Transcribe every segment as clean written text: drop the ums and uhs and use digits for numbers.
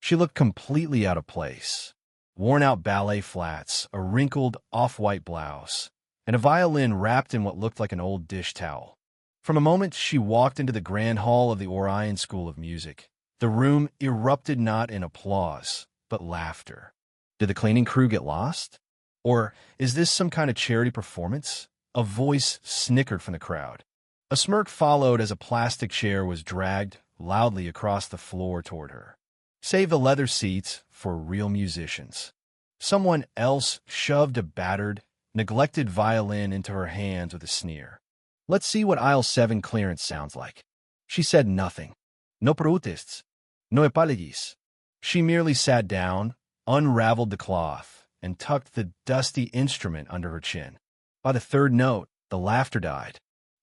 She looked completely out of place. Worn-out ballet flats, a wrinkled off-white blouse, and a violin wrapped in what looked like an old dish towel. From the moment she walked into the grand hall of the Orion School of Music, the room erupted not in applause, but laughter. Did the cleaning crew get lost? Or is this some kind of charity performance? A voice snickered from the crowd. A smirk followed as a plastic chair was dragged loudly across the floor toward her. Save the leather seats for real musicians. Someone else shoved a battered, neglected violin into her hands with a sneer. Let's see what aisle 7 clearance sounds like. She said nothing. No protests. No apologies. She merely sat down, unraveled the cloth, and tucked the dusty instrument under her chin. By the third note, the laughter died.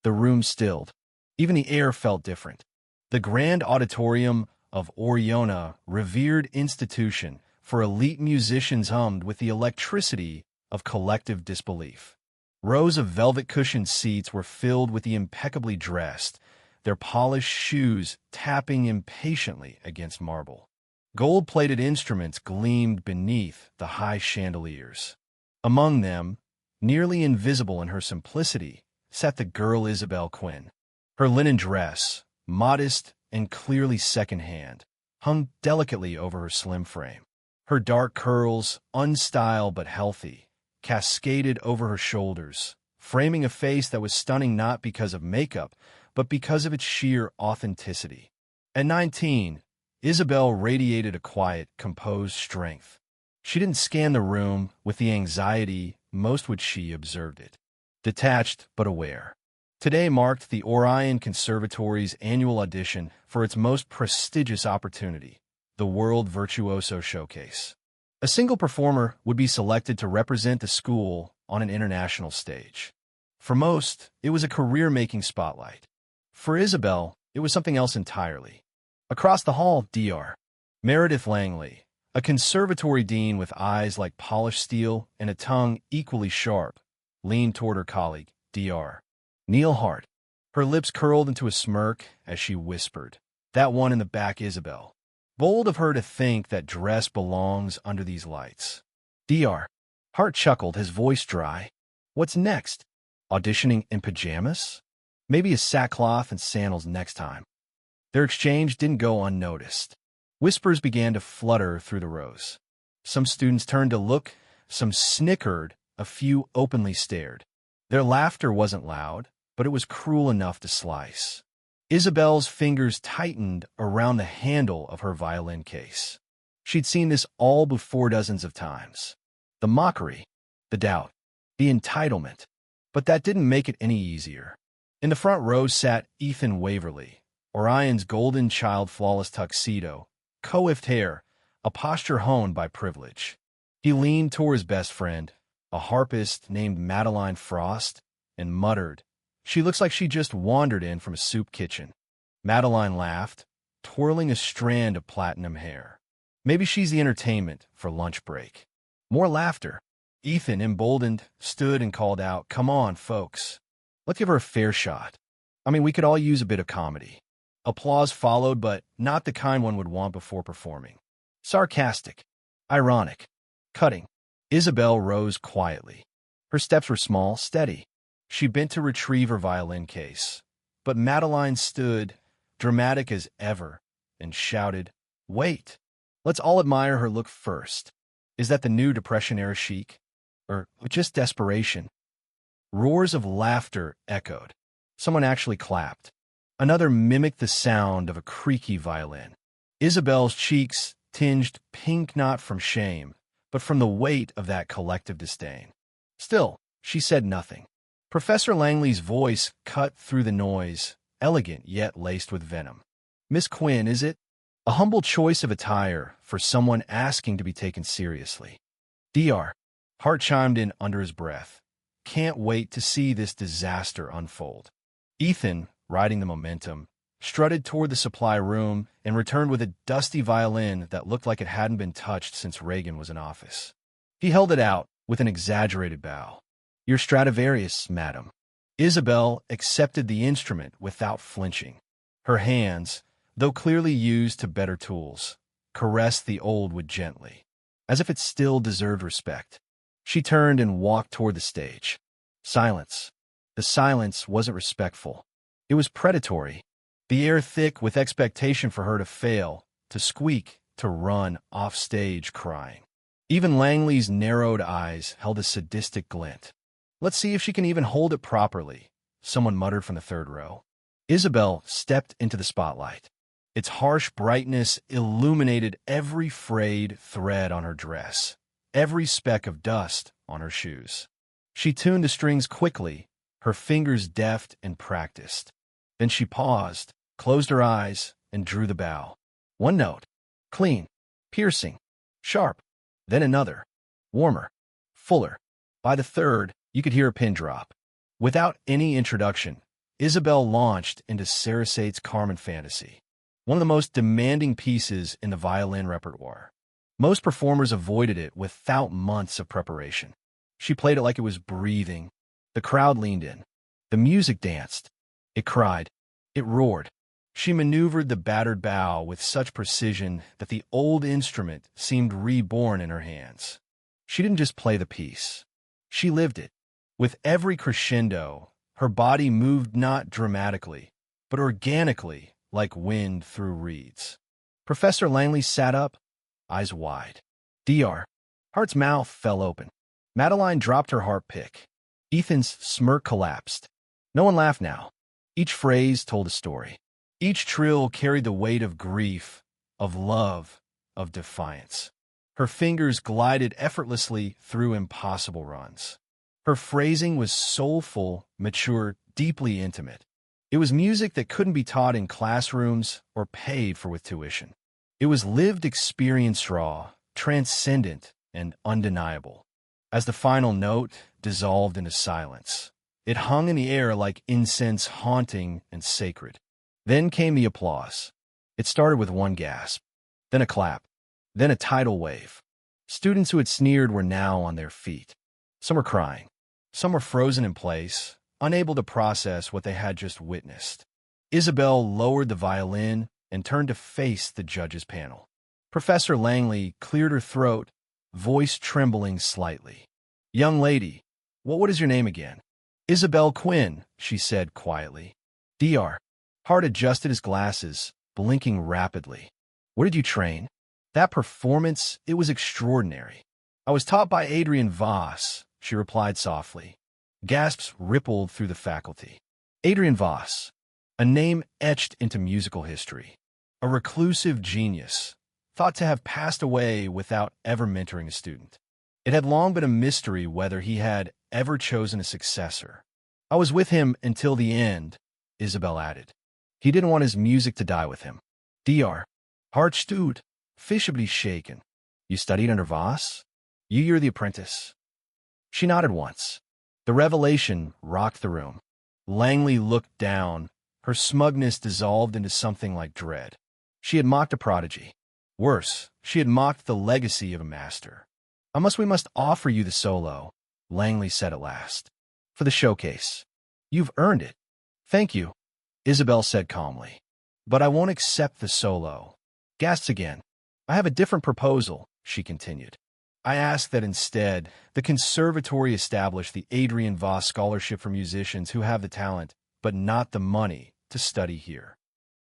The room stilled. Even the air felt different. The grand auditorium of Oriona, revered institution for elite musicians, hummed with the electricity of collective disbelief. Rows of velvet-cushioned seats were filled with the impeccably dressed, their polished shoes tapping impatiently against marble. Gold-plated instruments gleamed beneath the high chandeliers. Among them, nearly invisible in her simplicity, sat the girl Isabel Quinn. Her linen dress, modest and clearly second-hand, hung delicately over her slim frame. Her dark curls, unstyled but healthy, cascaded over her shoulders, framing a face that was stunning not because of makeup, but because of its sheer authenticity. At 19, Isabel radiated a quiet, composed strength. She didn't scan the room with the anxiety most would she observed it. Detached but aware. Today marked the Orion Conservatory's annual audition for its most prestigious opportunity, the World Virtuoso Showcase. A single performer would be selected to represent the school on an international stage. For most, it was a career-making spotlight. For Isabel, it was something else entirely. Across the hall, Dr. Meredith Langley, a conservatory dean with eyes like polished steel and a tongue equally sharp, leaned toward her colleague, Dr. Neil Hart. Her lips curled into a smirk as she whispered, "That one in the back, Isabel." Bold of her to think that dress belongs under these lights. Dr. Hart chuckled, his voice dry. What's next? Auditioning in pajamas? Maybe a sackcloth and sandals next time. Their exchange didn't go unnoticed. Whispers began to flutter through the rows. Some students turned to look, some snickered, a few openly stared. Their laughter wasn't loud, but it was cruel enough to slice. Isabel's fingers tightened around the handle of her violin case. She'd seen this all before dozens of times. The mockery, the doubt, the entitlement. But that didn't make it any easier. In the front row sat Ethan Waverly, Orion's golden child flawless tuxedo, coiffed hair, a posture honed by privilege. He leaned toward his best friend, a harpist named Madeline Frost, and muttered, "She looks like she just wandered in from a soup kitchen." Madeline laughed, twirling a strand of platinum hair. Maybe she's the entertainment for lunch break. More laughter. Ethan, emboldened, stood and called out, "Come on, folks. Let's give her a fair shot. I mean, we could all use a bit of comedy." Applause followed, but not the kind one would want before performing. Sarcastic, ironic, cutting. Isabel rose quietly. Her steps were small, steady. She bent to retrieve her violin case. But Madeline stood, dramatic as ever, and shouted, "Wait! Let's all admire her look first. Is that the new Depression-era chic? Or just desperation?" Roars of laughter echoed. Someone actually clapped. Another mimicked the sound of a creaky violin. Isabel's cheeks tinged pink not from shame, but from the weight of that collective disdain. Still, she said nothing. Professor Langley's voice cut through the noise, elegant yet laced with venom. "Miss Quinn, is it? A humble choice of attire for someone asking to be taken seriously." Dr. Hart chimed in under his breath. "Can't wait to see this disaster unfold." Ethan, riding the momentum, strutted toward the supply room and returned with a dusty violin that looked like it hadn't been touched since Reagan was in office. He held it out with an exaggerated bow. "Your Stradivarius, madam." Isabel accepted the instrument without flinching. Her hands, though clearly used to better tools, caressed the old wood gently, as if it still deserved respect. She turned and walked toward the stage. Silence. The silence wasn't respectful. It was predatory, the air thick with expectation for her to fail, to squeak, to run off stage crying. Even Langley's narrowed eyes held a sadistic glint. "Let's see if she can even hold it properly," someone muttered from the third row. Isabel stepped into the spotlight. Its harsh brightness illuminated every frayed thread on her dress, every speck of dust on her shoes. She tuned the strings quickly, her fingers deft and practiced. Then she paused, closed her eyes, and drew the bow. One note. Clean, piercing, sharp. Then another. Warmer, fuller. By the third, you could hear a pin drop. Without any introduction, Isabel launched into Sarasate's Carmen Fantasy, one of the most demanding pieces in the violin repertoire. Most performers avoided it without months of preparation. She played it like it was breathing. The crowd leaned in. The music danced. It cried. It roared. She maneuvered the battered bow with such precision that the old instrument seemed reborn in her hands. She didn't just play the piece. She lived it. With every crescendo, her body moved not dramatically, but organically, like wind through reeds. Professor Langley sat up, eyes wide. Dr. Hart's mouth fell open. Madeline dropped her harp pick. Ethan's smirk collapsed. No one laughed now. Each phrase told a story. Each trill carried the weight of grief, of love, of defiance. Her fingers glided effortlessly through impossible runs. Her phrasing was soulful, mature, deeply intimate. It was music that couldn't be taught in classrooms or paid for with tuition. It was lived experience raw, transcendent, and undeniable. As the final note dissolved into silence, it hung in the air like incense haunting and sacred. Then came the applause. It started with one gasp, then a clap, then a tidal wave. Students who had sneered were now on their feet. Some were crying. Some were frozen in place, unable to process what they had just witnessed. Isabel lowered the violin and turned to face the judges' panel. Professor Langley cleared her throat, voice trembling slightly. "Young lady, what is your name again?" "Isabel Quinn," she said quietly. "Dr." Hart adjusted his glasses, blinking rapidly. "Where did you train?" "That performance, it was extraordinary. I was taught by Adrian Voss," she replied softly. Gasps rippled through the faculty. Adrian Voss, a name etched into musical history. A reclusive genius, thought to have passed away without ever mentoring a student. It had long been a mystery whether he had ever chosen a successor. "I was with him until the end," Isabel added. "He didn't want his music to die with him." Dr. Hart stood, visibly shaken. "You studied under Voss? You're the apprentice?" She nodded once. The revelation rocked the room. Langley looked down. Her smugness dissolved into something like dread. She had mocked a prodigy. Worse, she had mocked the legacy of a master. We must offer you the solo," Langley said at last. "For the showcase. You've earned it." "Thank you," Isabel said calmly. "But I won't accept the solo." Gasps again. "I have a different proposal," she continued. "I ask that instead, the conservatory establish the Adrian Voss Scholarship for musicians who have the talent, but not the money, to study here."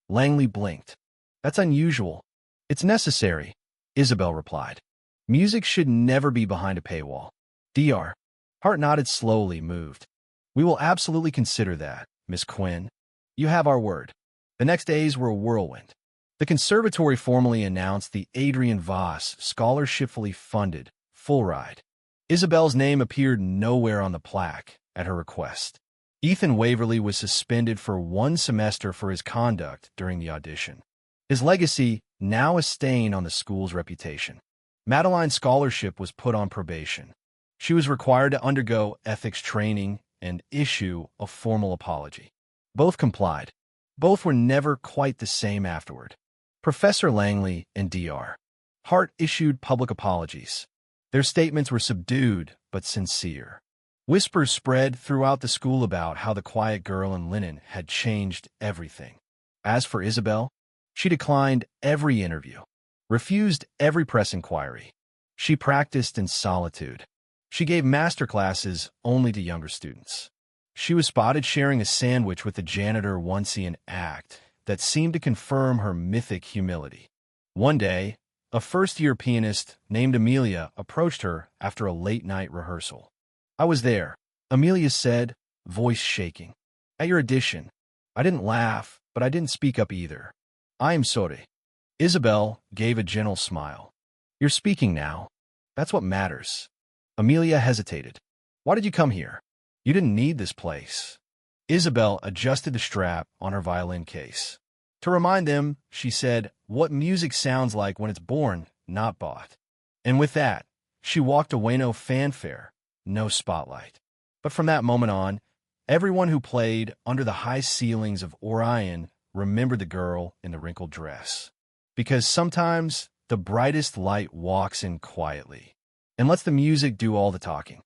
Langley blinked. "That's unusual." "It's necessary," Isabel replied. "Music should never be behind a paywall." Dr. Hart nodded slowly, moved. "We will absolutely consider that, Miss Quinn. You have our word." The next days were a whirlwind. The conservatory formally announced the Adrian Voss Scholarship fully funded, full ride. Isabel's name appeared nowhere on the plaque, at her request. Ethan Waverly was suspended for 1 semester for his conduct during the audition. His legacy, now a stain on the school's reputation. Madeline's scholarship was put on probation. She was required to undergo ethics training and issue a formal apology. Both complied. Both were never quite the same afterward. Professor Langley and Dr. Hart issued public apologies. Their statements were subdued but sincere. Whispers spread throughout the school about how the quiet girl in linen had changed everything. As for Isabel, she declined every interview. refused every press inquiry. She practiced in solitude. She gave master classes only to younger students. She was spotted sharing a sandwich with the janitor once in an act that seemed to confirm her mythic humility. One day, a first-year pianist named Amelia approached her after a late-night rehearsal. "I was there," Amelia said, voice shaking. "At your audition. I didn't laugh, but I didn't speak up either. I am sorry." Isabel gave a gentle smile. "You're speaking now. That's what matters." Amelia hesitated. "Why did you come here? You didn't need this place." Isabel adjusted the strap on her violin case. "To remind them," she said, "what music sounds like when it's born, not bought." And with that, she walked away, no fanfare, no spotlight. But from that moment on, everyone who played under the high ceilings of Orion remembered the girl in the wrinkled dress. Because sometimes the brightest light walks in quietly and lets the music do all the talking.